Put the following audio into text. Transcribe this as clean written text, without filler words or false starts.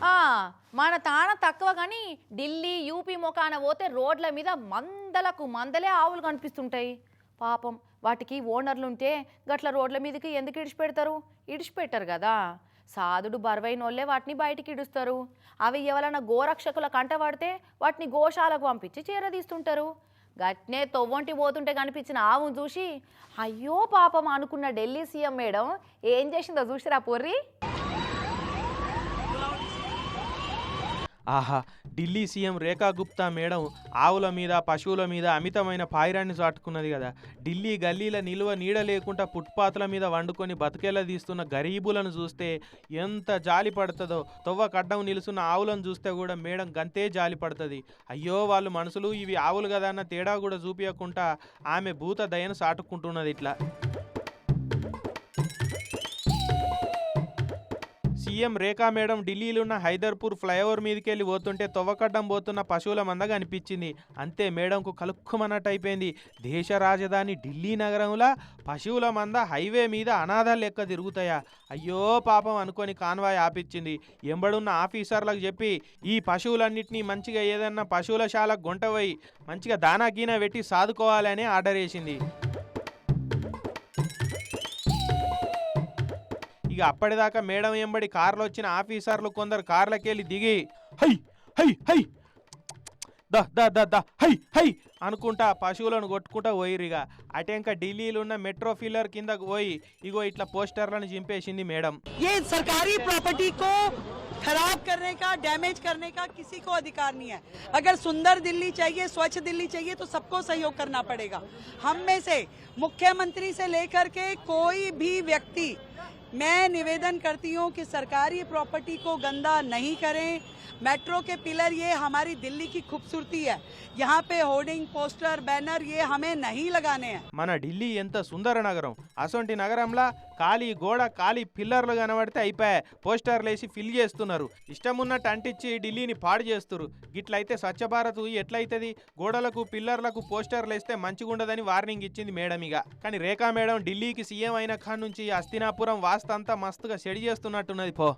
ఆ మన తాన తక్కువ కానీ ఢిల్లీ యూపీ మొకాన పోతే రోడ్ల మీద మందలకు మందలే ఆవులు కనిపిస్తుంటాయి. పాపం వాటికి ఓనర్లుంటే గట్ల రోడ్ల మీదకి ఎందుకు ఇడిచిపెడతారు? ఇడిచిపెట్టరు కదా. సాధుడు బరువైనోళ్ళే వాటిని బయటికి ఇడుస్తారు. అవి ఎవరైనా గోరక్షకుల కంట పడితే వాటిని గోశాలకు పంపించి చేరదీస్తుంటారు. గట్నే తొవ్వంటి పోతుంటే కనిపించిన ఆవును చూసి అయ్యో పాపం అనుకున్న ఢిల్లీ సీఎం మేడం ఏం చేసిందో చూసిరా పొర్రి. ఆహా, ఢిల్లీ సీఎం రేఖా గుప్తా మేడం ఆవుల మీద పశువుల మీద అమితమైన పాయిరాన్ని చాటుకున్నది కదా. ఢిల్లీ గల్లీల నిలువ నీడ లేకుండా ఫుట్పాత్ల మీద వండుకొని బతికేలా తీస్తున్న గరీబులను చూస్తే ఎంత జాలి పడుతుందో. తొవ్వ కడ్డం నిలుస్తున్న ఆవులను చూస్తే కూడా మేడం గంతే జాలి పడుతుంది. అయ్యో వాళ్ళు మనసులు ఇవి ఆవులు కదా అన్న తేడా కూడా చూపించకుండా ఆమె భూత దయను సాటుకుంటున్నది ఇట్లా. సీఎం రేఖా మేడం ఢిల్లీలో ఉన్న హైదర్పూర్ ఫ్లైఓవర్ మీదకెళ్ళి పోతుంటే తొవ్వకడ్డం పోతున్న పశువుల మందగా అనిపించింది. అంతే మేడంకు కలుక్కుమన్నట్టు అయిపోయింది. దేశ రాజధాని ఢిల్లీ నగరంలో పశువుల మంద హైవే మీద అనాథాలు లెక్క తిరుగుతాయా? అయ్యో పాపం అనుకొని కాన్వాయ్ ఆపిచ్చింది. ఎంబడున్న ఆఫీసర్లకు చెప్పి ఈ పశువులన్నింటినీ మంచిగా ఏదన్నా పశువుల శాలకు గుంటపోయి మంచిగా దానా గీనా పెట్టి సాదుకోవాలని ఆర్డర్ వేసింది. ఇక అప్పటిదాకా మేడం ఎంబడి కార్లు వచ్చిన ఆఫీసర్లు కొందరు కార్లకెళ్ళి దిగి high high high the the the the high high అనుకుంటా పశువులను కొట్టుకుంటా పోయిరిగా. అటెంక ఢిల్లీలో ఉన్న మెట్రో ఫిల్లర్ కిందకు పోయి ఇగో ఇట్లా పోస్టర్లను చింపేసింది మేడం. ये सरकारी प्रॉपर्टी को खराब करने का, डैमेज करने का किसी को अधिकार नहीं है. अगर सुंदर दिल्ली चाहिए, स्वच्छ दिल्ली चाहिए तो सबको सहयोग करना पड़ेगा. हम में से मुख्यमंत्री से लेकर के कोई भी व्यक्ति, मैं निवेदन करती हूँ कि सरकारी प्रॉपर्टी को गंदा नहीं करें. मेट्रो के पिलर ये हमारी दिल्ली की खूबसूरती है. यहाँ पे होर्डिंग, पोस्टर, बैनर ये हमें नहीं लगाने हैं. మన ఢిల్లీ ఎంత సుందర నగరం. అసొంటి నగరంలా ఖాళీ గోడ ఖాళీ పిల్లర్లు కనబడితే అయిపోయాయి పోస్టర్లు వేసి ఫిల్ చేస్తున్నారు. ఇష్టమున్నట్టు అంటించి ఢిల్లీని పాడు చేస్తున్నారు. గిట్లయితే స్వచ్ఛ భారత్ ఎట్లయితుంది? గోడలకు పిల్లర్లకు పోస్టర్లు వేస్తే మంచిగుండదని వార్నింగ్ ఇచ్చింది మేడం. ఇక కానీ రేఖా మేడం ఢిల్లీకి సీఎం అయిన కాడ నుంచి హస్తినాపురం వాస్తంతా మస్తుగా సెడి చేస్తున్నట్టున్నది పో.